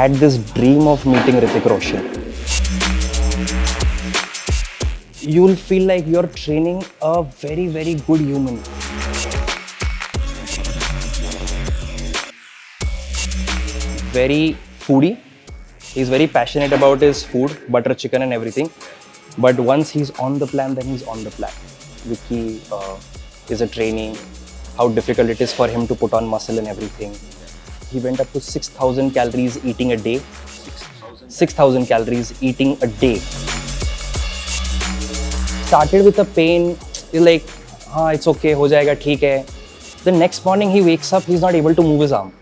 had this dream of meeting Hrithik Roshan. You'll feel like you're training a very, very good human. Very foodie. He's very passionate about his food, butter chicken and everything. But once he's on the plan, then he's on the plan. Vicky is a trainee. How difficult it is for him to put on muscle and everything. He went up to 6,000 calories eating a day. 6,000 calories eating a day. Started with a pain. He's like, it's okay, ho jayega, theek hai. The next morning he wakes up, he's not able to move his arm.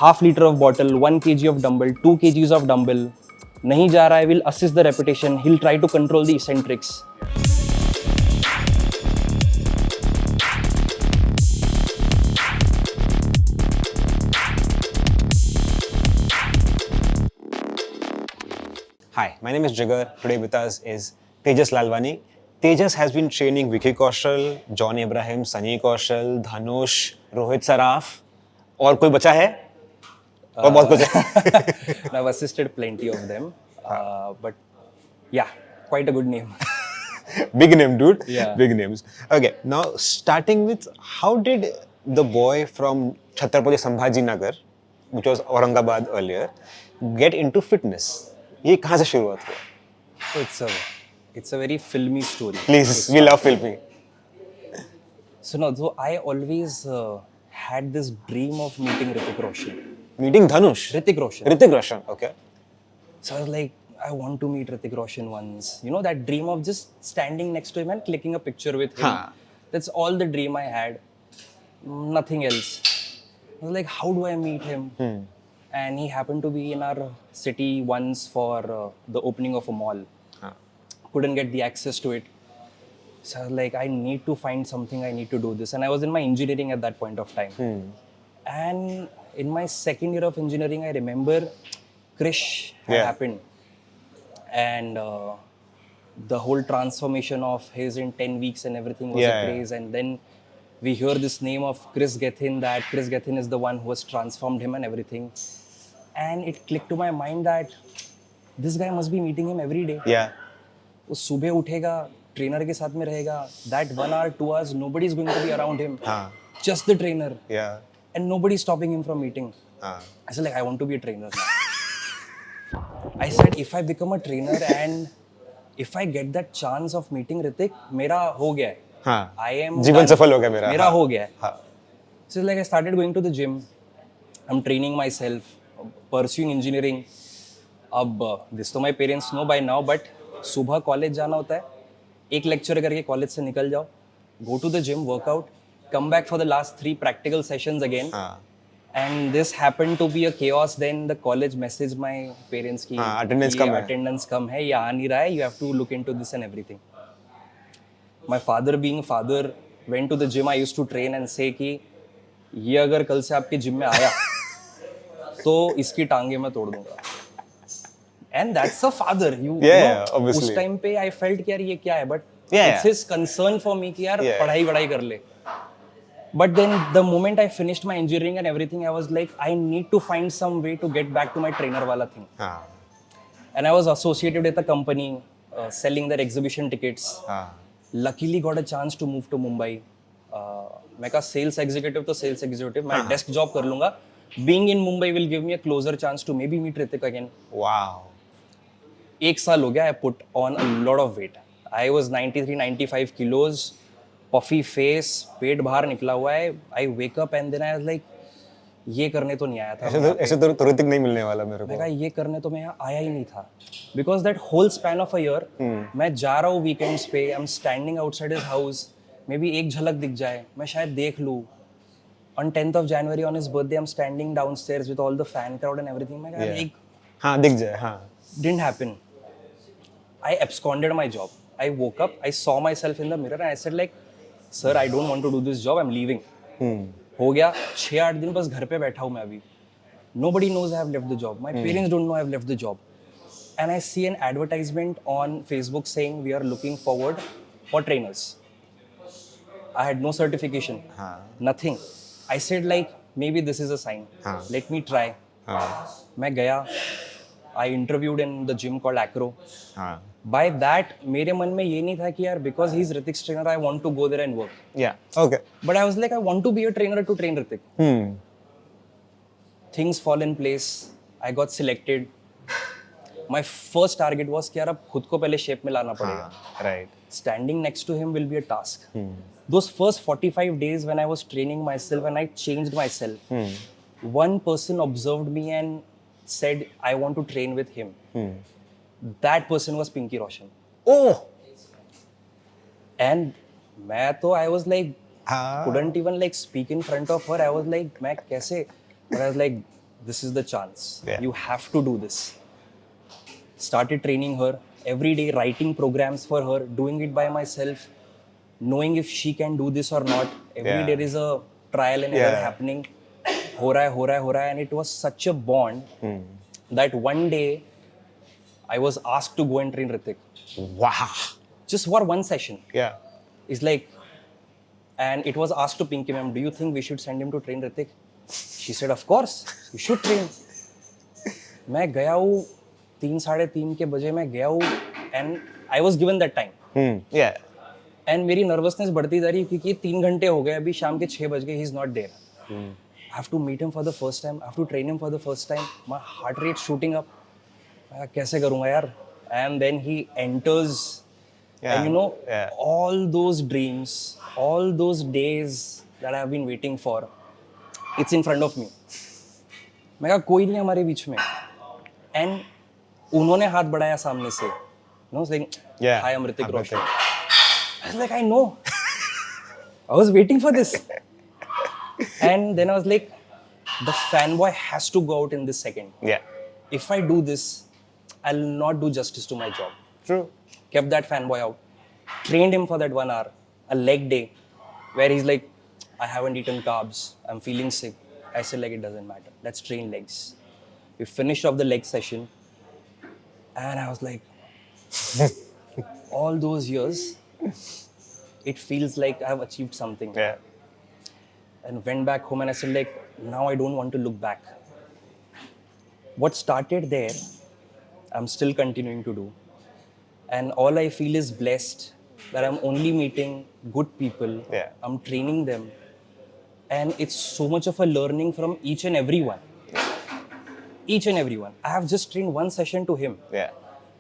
Half liter of bottle, 1 kg of dumbbell, 2 kgs of dumbbell. Nahi ja raha hai, will assist the repetition. He'll try to control the eccentrics. Hi, my name is Jigar. Today with us is Tejas Lalwani. Tejas has been training Vicky Kaushal, John Abraham, Sunny Kaushal, Dhanush, Rohit Saraf. और कोई बचा है? और बहुत कुछ है. I've assisted plenty of them, but yeah, quite a good name. Big name, dude. Yeah. Big names. Okay, now starting with, how did the boy from Chhatrapati Sambhaji Maharaj, which was Aurangabad earlier, get into fitness? ये कहाँ से शुरुआत हुआ? It's a very filmy story. Please, we love filming. So I always had this dream of meeting Hrithik Roshan. Meeting Dhanush? Hrithik Roshan. Hrithik Roshan, okay. So I was like, I want to meet Hrithik Roshan once. You know, that dream of just standing next to him and clicking a picture with him. That's all the dream I had. Nothing else. I was like, how do I meet him? And he happened to be in our city once for the opening of a mall. Couldn't get the access to it. So I was like, I need to find something, I need to do this. And I was in my engineering at that point of time. And in my second year of engineering, I remember Krish had happened. And the whole transformation of his in 10 weeks and everything was a craze. And then we hear this name of Chris Gethin, that Chris Gethin is the one who has transformed him and everything. And it clicked to my mind that this guy must be meeting him every day. Yeah. वो सुबह उठेगा, trainer के साथ में रहेगा. That 1 hour, 2 hours, nobody is going to be around him. Just the trainer. Yeah. And nobody is stopping him from meeting. I said, like, I want to be a trainer now. I said, if I become a trainer and if I get that chance of meeting Hrithik, मेरा हो गया है. I am जीवन सफल हो गया मेरा. मेरा हो गया है. So like I started going to the gym. I'm training myself, pursuing engineering. अब this तो my parents know by now, but सुबह कॉलेज जाना होता है, एक लेक्चर करके कॉलेज से निकल जाओ, go to the gym, work out, come back for the last 3 practical sessions again. And this happened to be a chaos. Then the college messaged my parents कि attendance कम है, ये आ नहीं रहा है, you have to look into this and everything. My father being father went to the gym I used to train and say कि ये अगर कल से आपके जिम में आया तो इसकी टांगे मैं तोड़ दूंगा. And that's a father. You know, obviously. उस टाइम पे I felt कि यार ये क्या है, but it's his concern for me कि यार पढ़ाई कर ले. But then the moment I finished my engineering and everything, I was like, I need to find some way to get back to my trainer वाला thing. And I was associated with a company selling their exhibition tickets. Luckily got a chance to move to Mumbai. मैं कहा sales executive तो sales executive, मैं desk job कर लूँगा. Being in Mumbai will give me a closer chance to maybe meet Hrithik again. Wow. 1 साल हो गया, I put on a lot of weight. I was 93-95 kilos, puffy face, पेट बाहर निकला हुआ है. I wake up and then I was like, ये करने तो नहीं आया था. ऐसे तो ऋतिक नहीं मिलने वाला मेरे को. मैं कहा ये करने तो मैं यहाँ आया ही नहीं था. Because that whole span of a year, मैं जा रहा हूँ weekends पे, I'm standing outside his house, maybe एक झलक दिख जाए, मैं शायद देख लूँ. On 10th of January, on his birthday, I'm standing downstairs with all the fan crowd and everything. मैं कहा एक दिख जाए. Didn't happen. I absconded my job. I woke up, I saw myself in the mirror and I said like, sir, I don't want to do this job, I'm leaving. हो गया 6-8 दिन बस घर पे बैठा हूँ मैं अभी. Nobody knows I have left the job. My parents don't know I have left the job. And I see an advertisement on Facebook saying we are looking forward for trainers. I had no certification, nothing. I said like, maybe this is a sign. हाँ. Let me try. हाँ. मैं गया. I interviewed in the gym called Acro. हाँ. By that, मेरे मन में ये नहीं था कि यार because he's Ritik's trainer, I want to go there and work. Yeah. Okay. But I was like, I want to be a trainer to train Ritik. Things fall in place. I got selected. My first target was कि यार अब खुद को पहले shape में लाना पड़ेगा. Right. Standing next to him will be a task. Those first 45 days when I was training myself and I changed myself, one person observed me and said, I want to train with him. That person was Pinky Roshan. Oh! And I was like, couldn't even like speak in front of her. I was like, मैं कैसे? But I was like, this is the chance. Yeah. You have to do this. Started training her every day, writing programs for her, doing it by myself, knowing if she can do this or not. Every day there is a trial and error happening. हो रहा है, and it was such a bond that one day I was asked to go and train Ritik. Wow. Just for one session. Yeah. It's like, and it was asked to Pinky ma'am, do you think we should send him to train Ritik? She said, of course, you should train. मैं गया हूँ 3-3:30 के बजे मैं गया हूँ and I was given that time. Yeah. And मेरी nervousness बढ़ती जा रही है क्योंकि 3 घंटे हो गए अभी शाम के 6 बज गए, he's not there. I have to meet him for the first time. I have to train him for the first time. My heart rate shooting up. कैसे करूँगा यार? And then he enters. And you know, all those dreams, all those days that I have been waiting for, it's in front of me. मैं कहा कोई नहीं हमारे बीच में. And उन्होंने हाथ बढ़ाया सामने से. You know, saying, hi, I'm Ritik Roshan. I was like, I know. I was waiting for this. And then I was like, the fanboy has to go out in this second. Yeah. If I do this, I'll not do justice to my job. True. Kept that fanboy out. Trained him for that 1 hour. A leg day. Where he's like, I haven't eaten carbs. I'm feeling sick. I said like, it doesn't matter. Let's train legs. We finished off the leg session. And I was like, all those years, it feels like I've achieved something. Yeah. And went back home and I said like, now I don't want to look back. What started there, I'm still continuing to do. And all I feel is blessed that I'm only meeting good people. Yeah. I'm training them. And it's so much of a learning from each and every one. Each and every one. I have just trained one session to him. Yeah.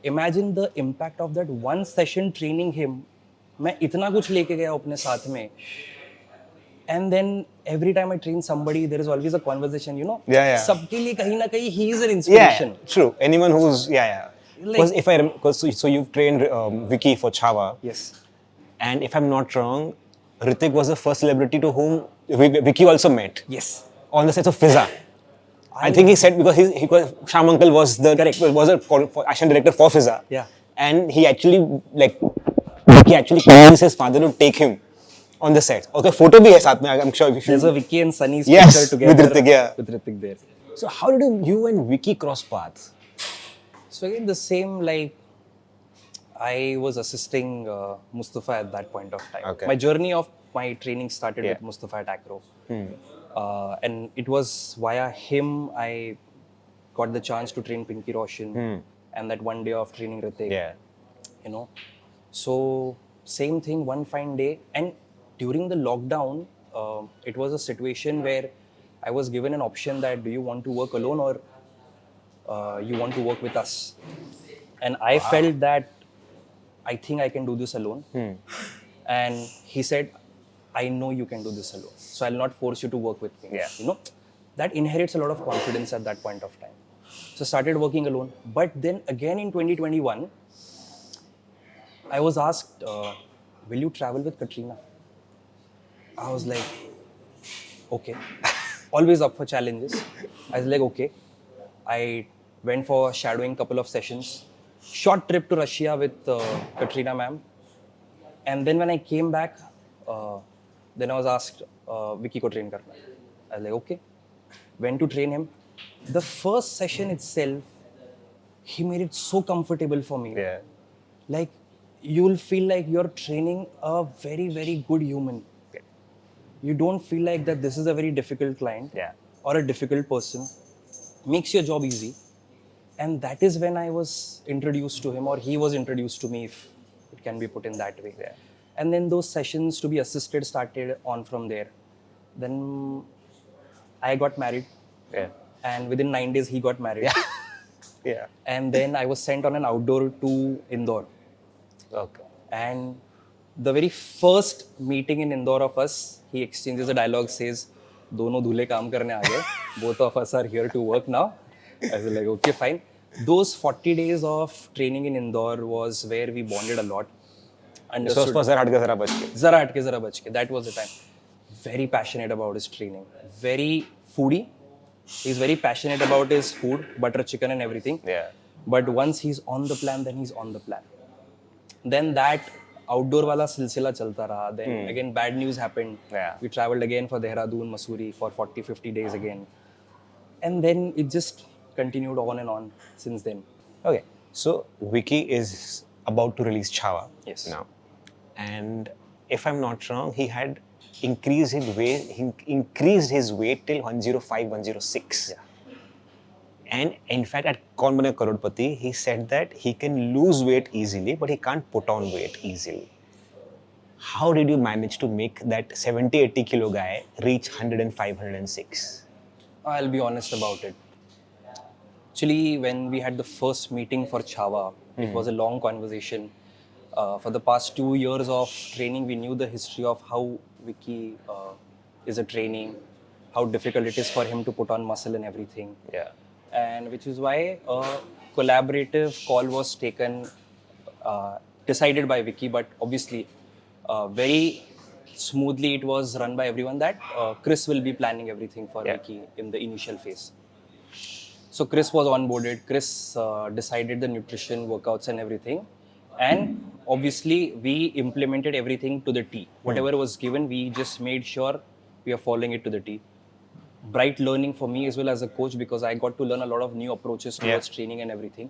Imagine the impact of that one session training him. मैं इतना कुछ लेके गया अपने साथ में. And then every time I train somebody, there is always a conversation, you know. Yeah. सबके लिए कहीं ना कहीं he is an inspiration. Yeah. True. Anyone who's Because if I so you've trained Vicky for Chhava. Yes. And if I'm not wrong, Ritik was the first celebrity to whom Vicky also met. Yes. On the set of Fizza. I think he said because he was Sham Uncle was the action director for Fizza. Yeah. And he actually convinced his father to take him on the set. Okay, photo bhi hai saath mein. I'm sure if you There's a Vicky and Sunny's Yes, picture together with Ritik, yeah. with Ritik there. So how did you and Vicky cross paths? So again, the same like I was assisting Mustafa at that point of time. Okay. My journey of my training started Yeah. with Mustafa at Acro. And it was via him I got the chance to train Pinky Roshan and that one day of training Ritik. Yeah. You know, so same thing one fine day, and during the lockdown it was a situation where I was given an option that do you want to work alone or you want to work with us, and I felt that I think I can do this alone. And he said, I know you can do this alone, so I'll not force you to work with me. Yeah. You know, that inherits a lot of confidence at that point of time. So started working alone. But then again in 2021, I was asked, will you travel with Katrina? I was like, okay. Always up for challenges. I was like, okay. I went for shadowing couple of sessions. Short trip to Russia with Katrina ma'am. And then when I came back, then I was asked, Vicky ko train karna. I was like, okay. Went to train him. The first session itself, he made it so comfortable for me. Yeah. Like, you will feel like you're training a very, very good human. you don't feel like that this is a very difficult client Yeah. or a difficult person. Makes your job easy. And that is when I was introduced to him, or he was introduced to me, if it can be put in that way. Yeah. And then those sessions to be assisted started on from there. Then I got married, Yeah. and within 9 days he got married. Yeah. Yeah. And then I was sent on an outdoor to Indore. Okay. And the very first meeting in Indore of us, he exchanges a dialogue, says, "Dono dhule kaam karne aa gaye. Both of us are here to work now." I was like, okay, fine. Those 40 days of training in Indore was where we bonded a lot. So was zara bach ke. Zara bach ke. That was the time. Very passionate about his training. Very foodie. He's very passionate about his food, butter chicken and everything. Yeah. But once he's on the plan, then he's on the plan. Then that outdoor wala silsila chalta raha. Then again bad news happened. Yeah. We traveled again for Dehradun, Mussoorie for 40-50 days again. And then it just continued on and on since then. Okay. So Vicky is about to release Chhava Yes. now. And if I'm not wrong, he had increased his weight till 105, 106. Yeah. And in fact, at Kaun Bane Crorepati, he said that he can lose weight easily, but he can't put on weight easily. How did you manage to make that 70, 80 kilo guy reach 105, 106? I'll be honest about it. Actually, when we had the first meeting for Chhava, it was a long conversation. For the past 2 years of training, we knew the history of how Vicky is a training, how difficult it is for him to put on muscle and everything. Yeah. And which is why a collaborative call was taken, decided by Vicky, but obviously very smoothly it was run by everyone that Chris will be planning everything for Vicky in the initial phase. So Chris was onboarded. Chris decided the nutrition, workouts and everything. And obviously we implemented everything to the T. Whatever was given, we just made sure we are following it to the T. Bright learning for me as well as a coach, because I got to learn a lot of new approaches towards training and everything.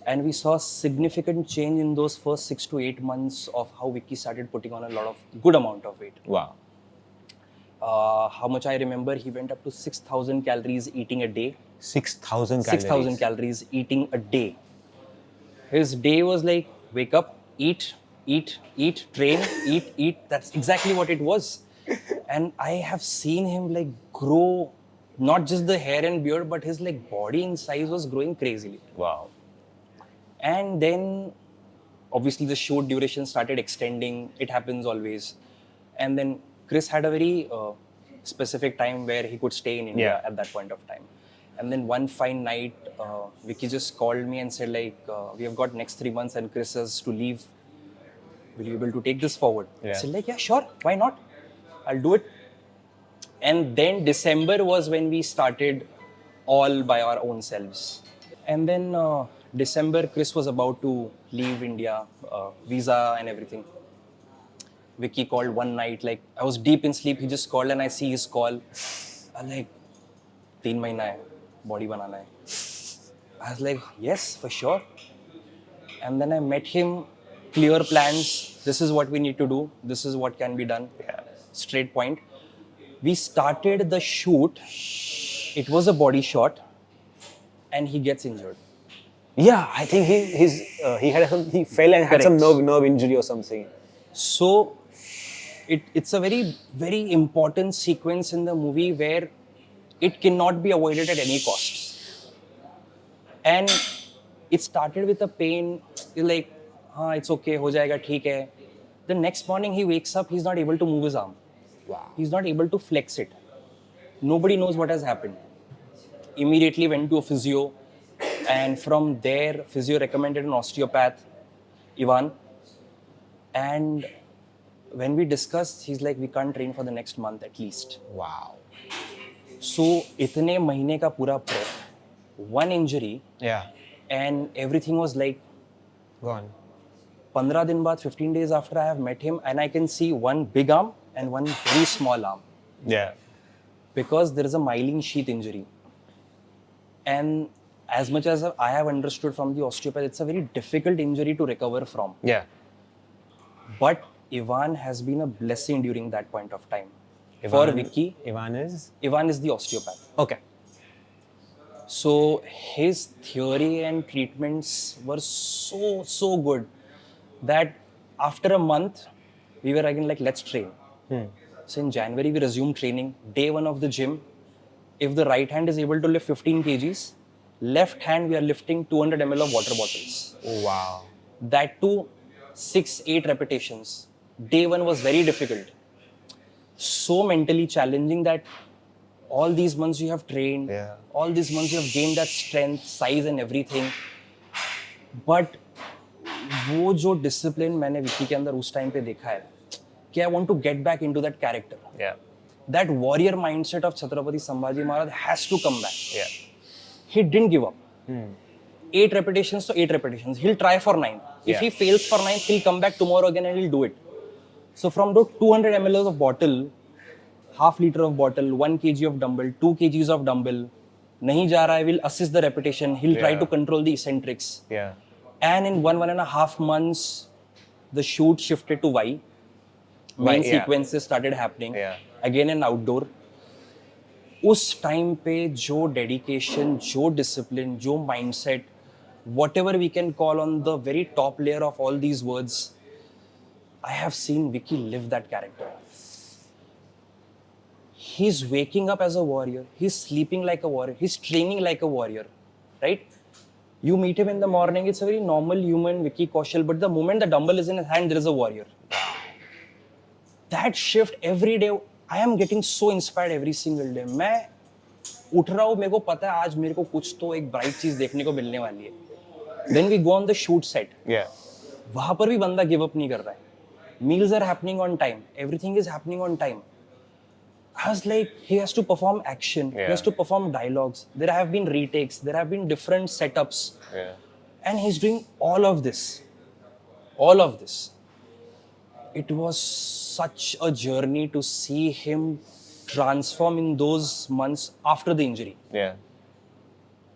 And we saw significant change in those first 6 to 8 months of how Vicky started putting on a lot of good amount of weight. Wow. How much I remember, he went up to 6,000 calories eating a day. 6,000 calories. 6,000 calories eating a day. His day was like, wake up, eat, train, eat. That's exactly what it was. And I have seen him like grow, not just the hair and beard, but his like body in size was growing crazily. Wow. And then obviously the shoot duration started extending. It happens always. And then Chris had a very specific time where he could stay in India at that point of time. And then one fine night, Vicky just called me and said like, we have got next 3 months and Chris has to leave. Will you be able to take this forward? I said like, yeah, sure. Why not? I'll do it. And then December was when we started all by our own selves. And then December, Chris was about to leave India, visa and everything. Vicky called one night, like I was deep in sleep. He just called and I see his call. I'm like, 3 months hai, body banana hai. I was like, yes, for sure. And then I met him, clear plans. This is what we need to do. This is what can be done. Straight point. We started the shoot. It was a body shot, and he gets injured. Yeah, I think he fell and had some nerve injury or something. So it's a very, very important sequence in the movie where it cannot be avoided at any cost. And it started with a pain. You're like, it's okay, ho jayega, theek hai. The next morning he wakes up, he's not able to move his arm. Wow. He's not able to flex it. Nobody knows what has happened. Immediately went to a physio, and from there, physio recommended an osteopath, Ivan. And when we discussed, he's like, we can't train for the next month at least. Wow. So, itne mahine ka pura prep, one injury, and everything was like gone. 15 din baad, 15 days after I have met him, and I can see one big arm and one very small arm. Yeah. Because there is a myelin sheath injury. And as much as I have understood from the osteopath, it's a very difficult injury to recover from. Yeah. But Ivan has been a blessing during that point of time. For Vicky, Ivan is the osteopath. Okay. So his theory and treatments were so good that after a month we were again like, let's train. So in January we resumed training. Day one of the gym, if the right hand is able to lift 15 kgs, left hand we are lifting 200 ml of water bottles. Wow. That too 6-8 repetitions. Day one was very difficult, so mentally challenging that all these months you have trained, all these months you have gained that strength, size and everything, but वो जो discipline मैंने विक्की के अंदर उस time पे देखा है कि I want to get back into that character. That warrior mindset of Chhatrapati Sambhaji Maharaj has to come back. He didn't give up. 8 repetitions to 8 repetitions. He'll try for 9. If he fails for 9, he'll come back tomorrow again and he'll do it. So from those 200 ml of bottle, half liter of bottle, 1 kg of dumbbell, 2 kgs of dumbbell, nahi ja raha hai, will assist the repetition. He'll try to control the eccentrics. And in 1.5 months, the shoot shifted to Y. Main sequences started happening. Again in outdoor. उस time पे जो dedication, जो discipline, जो mindset, whatever we can call on the very top layer of all these words, I have seen Vicky live that character. He's waking up as a warrior. He's sleeping like a warrior. He's training like a warrior, right? You meet him in the morning, it's a very normal human, Vicky Kaushal, but the moment the dumbbell is in his hand, there is a warrior. That shift every day, I am getting so inspired every single day. मैं उठ रहा हूँ, मेरे को पता है आज मेरे को कुछ तो एक ब्राइट चीज देखने को मिलने वाली है. Then we go on the shoot set. वहाँ पर भी बंदा give up नहीं कर रहा है. Meals are happening on time. Everything is happening on time. I was like, he has to perform action. He has to perform dialogues. There have been retakes. There have been different setups. And he's doing all of this. All of this. It was such a journey to see him transform in those months after the injury.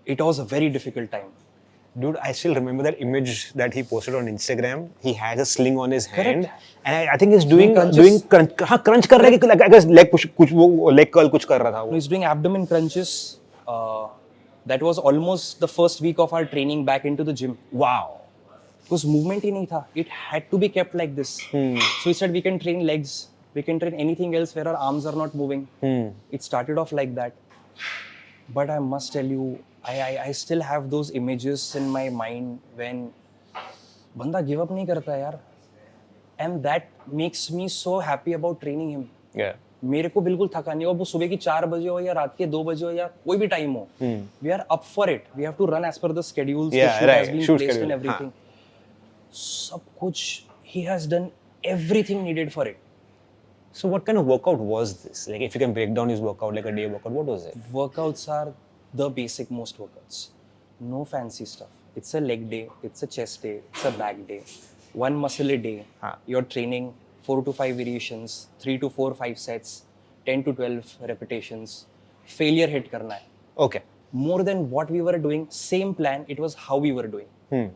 It was a very difficult time. Dude, I still remember that image that he posted on Instagram. He had a sling on his hand, and I think he's doing crunch कर रहा है कि I guess leg push, कुछ वो leg curl कुछ कर रहा था वो. He's doing abdomen crunches. That was almost the first week of our training back into the gym. Wow. Because movement ही नहीं था. It had to be kept like this. So he said we can train legs, we can train anything else where our arms are not moving. It started off like that. But I must tell you, I still have those images in my mind when banda give up नहीं करता यार. And that makes me so happy about training him. मेरे को बिल्कुल थका नहीं हो, वो सुबह की 4 बजे हो या रात के 2 बजे हो या कोई भी टाइम हो. We are up for it. We have to run as per the schedules. The shoot has been placed and everything. सब कुछ, he has done everything needed for it. So what kind of workout was this? Like if you can break down his workout, like a day workout, what was it? Workouts are the basic most workouts. No fancy stuff. It's a leg day, it's a chest day, it's a back day. 1 muscle a day. You're training 4 to 5 variations, 3 to 4, 5 sets, 10 to 12 repetitions. Failure hit karna hai. Okay. More than what we were doing, same plan, it was how we were doing.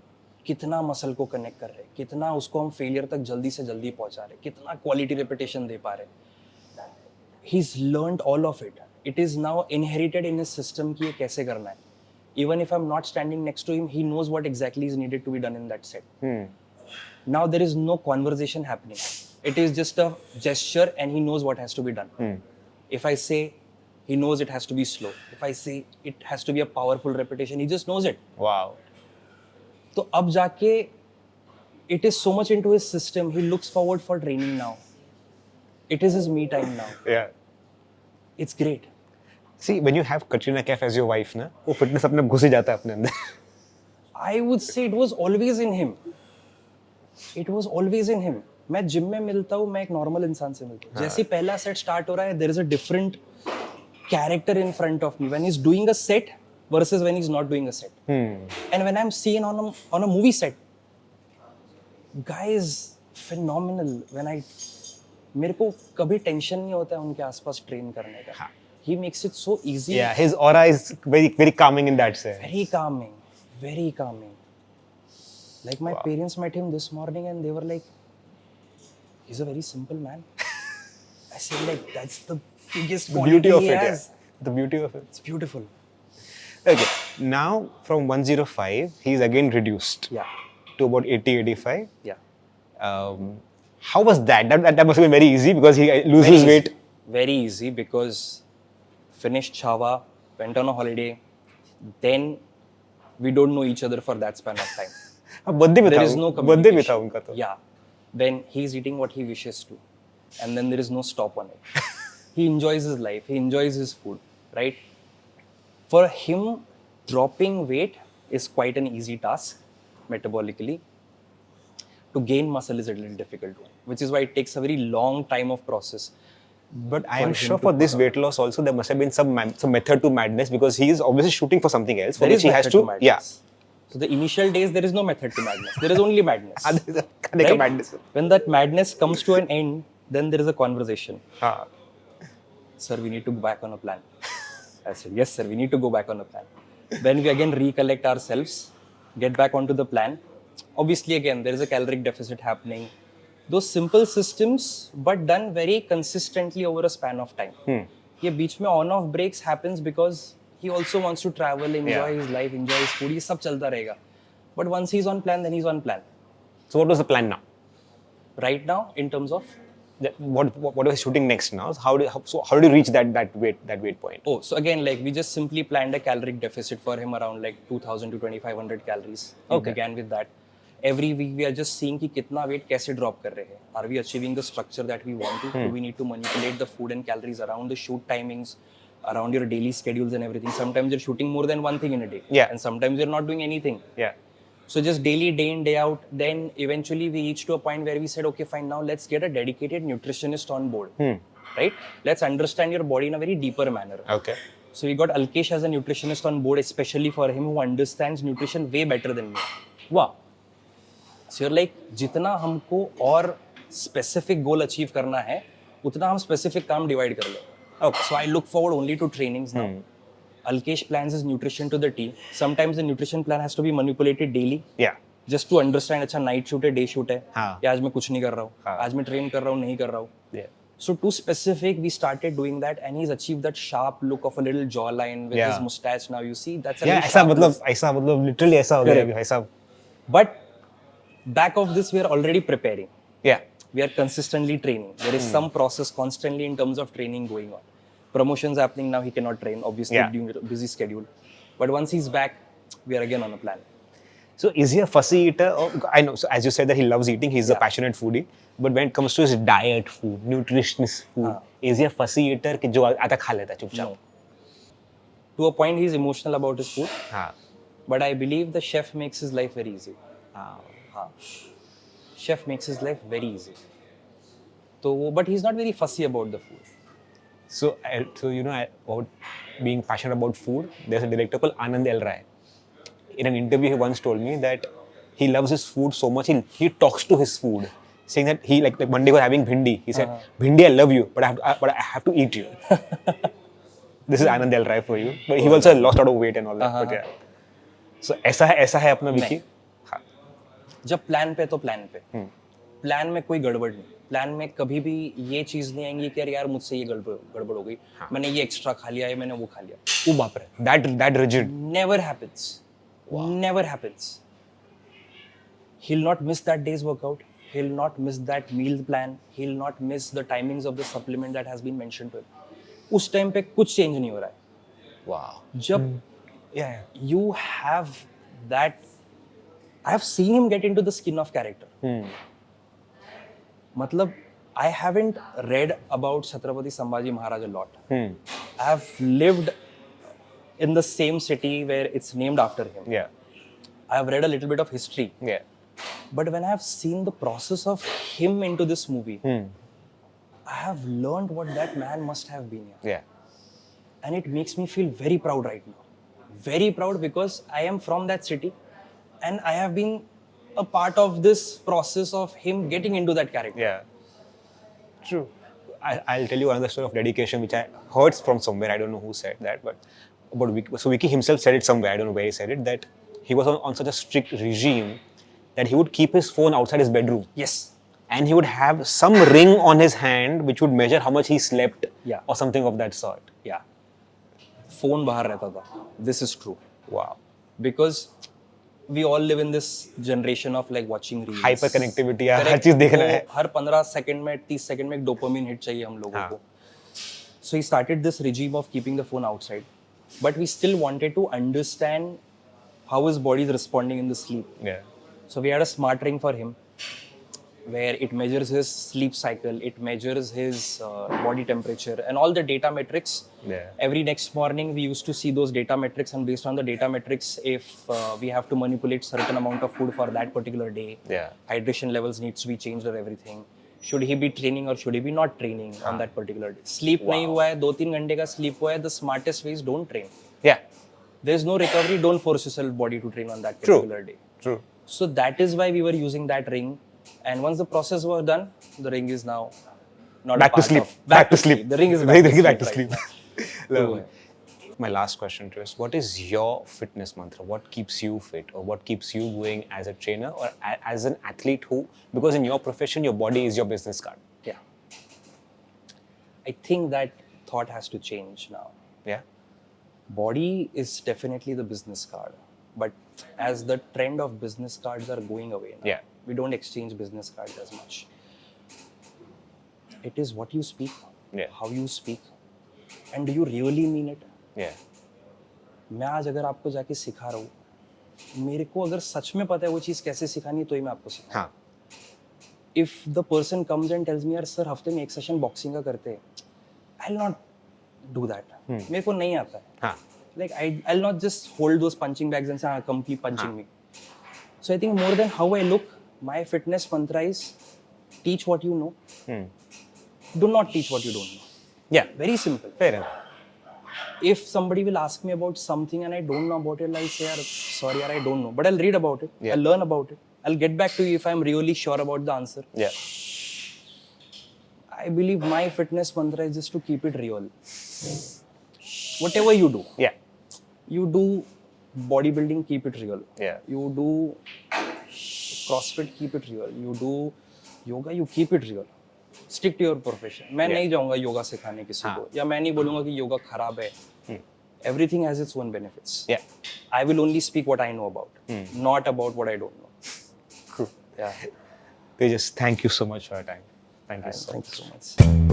कितना muscle को connect कर रहे, कितना उसको हम failure तक जल्दी से जल्दी पहुंचा रहे, कितना क्वालिटी रिपीटेशन दे पा रहे. He's learned all of it. It is now inherited in his system कि ये कैसे करना है. Even if I'm not standing next to him, he knows what exactly is needed to be done in that set. Now there is no conversation happening. It is just a gesture and he knows what has to be done. If I say, he knows it has to be slow. If I say it has to be a powerful repetition, he just knows it. Wow. तो अब जाके it is so much into his system. He looks forward for training now. It is his me time now. It's great. See, when you have Katrina Kaif as your wife, ना, वो fitness अपने घुस ही जाता है अपने अंदर. I would say it was always in him. It was always in him. मैं gym में मिलता हूँ, मैं एक नॉर्मल इंसान से मिलता हूँ. जैसे पहला सेट स्टार्ट हो रहा है, there is a different character in front of me when he's doing a set versus when he's not doing a set. And when I'm seen on a movie set, guy is phenomenal. When मेरे को कभी tension नहीं होता है उनके आसपास train करने का. He makes it so easy. Yeah, his aura is very calming in that sense. Very calming, very calming. Like my parents met him this morning and they were like, he's a very simple man. I said like that's the biggest The quality beauty of he it. has. Yeah. The beauty of it. It's beautiful. Okay. Now from 105, he's again reduced Yeah. to about 80, 85. Yeah. How was that? That must have been very easy because he loses Very easy. weight. Very easy because finished Chhava, went on a holiday, then we don't know each other for that span of time. Birthday में There था is no birthday में था communication. उनका तो Yeah. Then he's eating what he wishes to. And then there is no stop on it. He enjoys his life. He enjoys his food. Right? For him, dropping weight is quite an easy task metabolically. To gain muscle is a little difficult one, which is why it takes a very long time of process. But I For am him sure to for put this on. weight loss also there must have been some method to madness because he is obviously shooting for something else for There which is he has method to madness. yeah. So the initial days, there is no method to madness. There is only madness. करने का Right? madness. When that madness comes to an end, then there is a conversation. हाँ. Sir, we need to go back on a plan. I said, yes, sir, we need to go back on a plan. Then we again recollect ourselves, get back onto the plan. Obviously, again, there is a caloric deficit happening. Those simple systems, but done very consistently over a span of time. ये बीच में on-off breaks happens because he also wants to travel, enjoy his life, enjoy his food. ये सब चलता रहेगा. But once he's on plan, then he's on plan. So what was the plan now? Right now, in terms of What was shooting next now? How did you reach that weight point? oh, so again, like we just simply planned a caloric deficit for him around like 2,000 to 2,500 calories. We began with that. Every week we are just seeing कि कितना weight कैसे drop कर रहे हैं. Are we achieving the structure that we want to? Do we need to manipulate the food and calories around the shoot timings, around your daily schedules and everything? Sometimes you're shooting more than one thing in a day. Yeah. And sometimes you're not doing anything. Yeah. So just daily, day in, day out. Then eventually we reached to a point where we said, okay, fine, now let's get a dedicated nutritionist on board. Right? Let's understand your body in a very deeper manner. Okay. So we got Alkesh as a nutritionist on board, especially for him who understands nutrition way better than me. Wow. So you're like, जितना हमको और specific goal achieve करना है, उतना हम specific काम divide कर ले. Okay. So I look forward only to trainings now. Alkesh plans his nutrition to the T. Sometimes the nutrition plan has to be manipulated daily. Yeah. Just to understand, अच्छा night shoot है, day shoot है, हाँ. या आज मैं कुछ नहीं कर रहा हूँ, आज मैं train कर रहा हूँ, नहीं कर रहा हूँ. Yeah. So too specific, we started doing that, and he's achieved that sharp look of a little jawline with his mustache. Now you see that's a Yeah. ऐसा मतलब literally ऐसा हो गया अभी ऐसा. But back of this, we are already preparing. Yeah. We are consistently training. There is some process constantly in terms of training going on. Promotions happening now, he cannot train, obviously due to a busy schedule. But once he's back, we are again on a plan. So is he a fussy eater? Or, I know, so as you said that he loves eating, he's a passionate foodie. But when it comes to his diet food, nutritionist food, is he a fussy eater कि जो आता खा लेता चुपचाप? No. To a point, he's emotional about his food. हाँ. But I believe the chef makes his life very easy. Chef makes his life very easy. So, but he's not very fussy about the food. So you know about being passionate about food. There's a director called Anand L. Rai. In an interview, he once told me that he loves his food so much. He talks to his food, saying that he like one day was having bhindi. He said, "Bhindi, I love you, but I have to eat you." This is Anand L. Rai for you. But he also lost a lot of weight and all that. But yeah. So ऐसा है अपना विकी. जब plan पे तो plan पे. Plan में कोई गड़बड़ नहीं. प्लान में कभी भी ये चीज नहीं आएंगी कि यार मुझसे ये गड़बड़ हो गई. मैंने ये एक्स्ट्रा खा लिया है, मैंने वो खा लिया. ओ बाप रे. That rigid. Never happens. Wow. Never happens. He'll not miss that day's workout. He'll not miss that meal plan. He'll not miss the timings of the supplement that has been mentioned to him. उस time पे कुछ change नहीं हो रहा है. Wow. जब you have that, I have seen him get into the skin of character. मतलब I haven't read about Chhatrapati Sambhaji Maharaj a lot. I have lived in the same city where it's named after him. Yeah. I have read a little bit of history. Yeah. But when I have seen the process of him into this movie, I have learned what that man must have been. Yeah. And it makes me feel very proud right now. Very proud because I am from that city and I have been a part of this process of him getting into that character. Yeah. True. I'll tell you another story of dedication which I heard from somewhere. I don't know who said that, but about Vicky. So Vicky himself said it somewhere. I don't know where he said it, that he was on such a strict regime that he would keep his phone outside his bedroom. Yes. and he would have some ring on his hand which would measure how much he slept Yeah. or something of that sort. Yeah. Phone bahar rehta tha. This is true. Wow. Because we all live in this generation of like watching reels. Hyper connectivity, her Correct. चीज देखना तो है. हर 15 second में 30 second में एक dopamine hit चाहिए हम लोगों को. So he started this regime of keeping the phone outside, but we still wanted to understand how his body is responding in the sleep. Yeah. So we had a smart ring for him, where it measures his sleep cycle, it measures his body temperature, and all the data metrics. Yeah. Every next morning, we used to see those data metrics, and based on the data metrics, if we have to manipulate certain amount of food for that particular day, Yeah. hydration levels needs to be changed or everything. Should he be training or should he be not training on that particular day? Sleep नहीं हुआ है, 2-3 घंटे का sleep हुआ है, the smartest way is don't train. Yeah. There is no recovery. Don't force yourself body to train on that particular day. True. So that is why we were using that ring. And once the process was done, the ring is now not Back a to part sleep. of. Back to sleep. The ring is Back to right sleep. now. Lovely. My last question to is, what is your fitness mantra? What keeps you fit, or what keeps you going as a trainer or as an athlete who, because in your profession, your body is your business card. Yeah. I think that thought has to change now. Yeah. Body is definitely the business card. But as the trend of business cards are going away now, Yeah. we don't exchange business cards as much. It is what you speak, Yeah. how you speak, and do you really mean it? Yeah. मैं आज अगर आपको जाके सिखा रहा हूँ, मेरे को अगर सच में पता है वो चीज़ कैसे सिखानी है तो ही मैं आपको सिखा. हाँ. If the person comes and tells me यार सर हफ्ते में एक सेशन बॉक्सिंग का करते हैं, I'll not do that. मेरे को नहीं आता है. हाँ. Like I'll not just hold those punching bags and say, come keep punching me. So I think more than how I look, my fitness mantra is teach what you know. Do not teach what you don't know. Yeah. Very simple. Fair enough. If somebody will ask me about something and I don't know about it, I'll say, sorry, I don't know. But I'll read about it. Yeah. I'll learn about it. I'll get back to you if I'm really sure about the answer. Yeah. I believe my fitness mantra is just to keep it real. Whatever you do. Yeah. You do bodybuilding, keep it real. Yeah. You do CrossFit, keep it real. You do yoga, you keep it real. Stick to your profession. मैं नहीं जाऊँगा योगा सिखाने किसी को, या मैं नहीं बोलूँगा कि योगा खराब है. Everything has its own benefits. Yeah. I will only speak what I know about, not about what I don't know. Cool. Yeah. Tejas, thank you so much for your time. Thank you so Thank much. you so much.